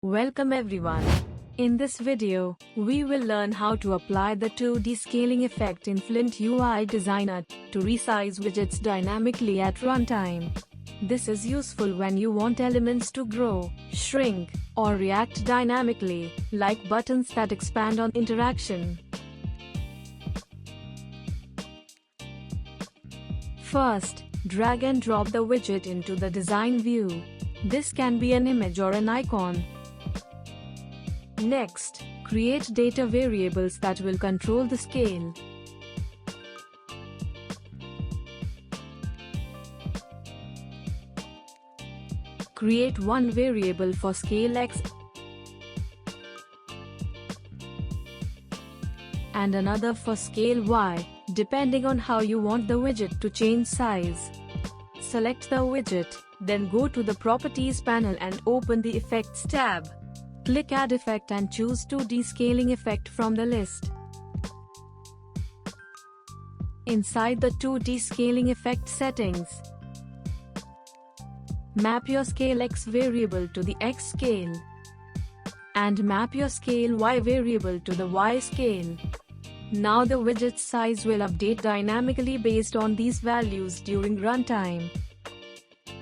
Welcome everyone. In this video, we will learn how to apply the 2D scaling effect in Flint UI Designer to resize widgets dynamically at runtime. This is useful when you want elements to grow, shrink, or react dynamically, like buttons that expand on interaction. First, drag and drop the widget into the design view. This can be an image or an icon. Next, create data variables that will control the scale. Create one variable for scale X and another for scale Y, depending on how you want the widget to change size. Select the widget, then go to the Properties panel and open the Effects tab. Click Add Effect and choose 2D Scaling Effect from the list. Inside the 2D Scaling Effect settings, map your scale X variable to the X scale, and map your scale Y variable to the Y scale. Now the widget size will update dynamically based on these values during runtime.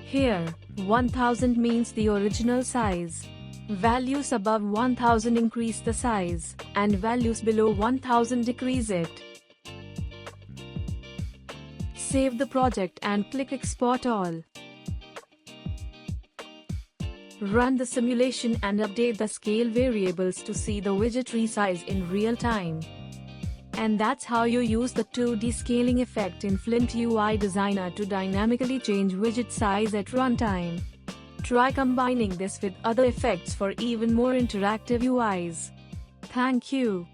Here, 1000 means the original size. Values above 1000 increase the size, and values below 1000 decrease it. Save the project and click Export All. Run the simulation and update the scale variables to see the widget resize in real time. And that's how you use the 2D scaling effect in Flint UI Designer to dynamically change widget size at runtime. Try combining this with other effects for even more interactive UIs. Thank you.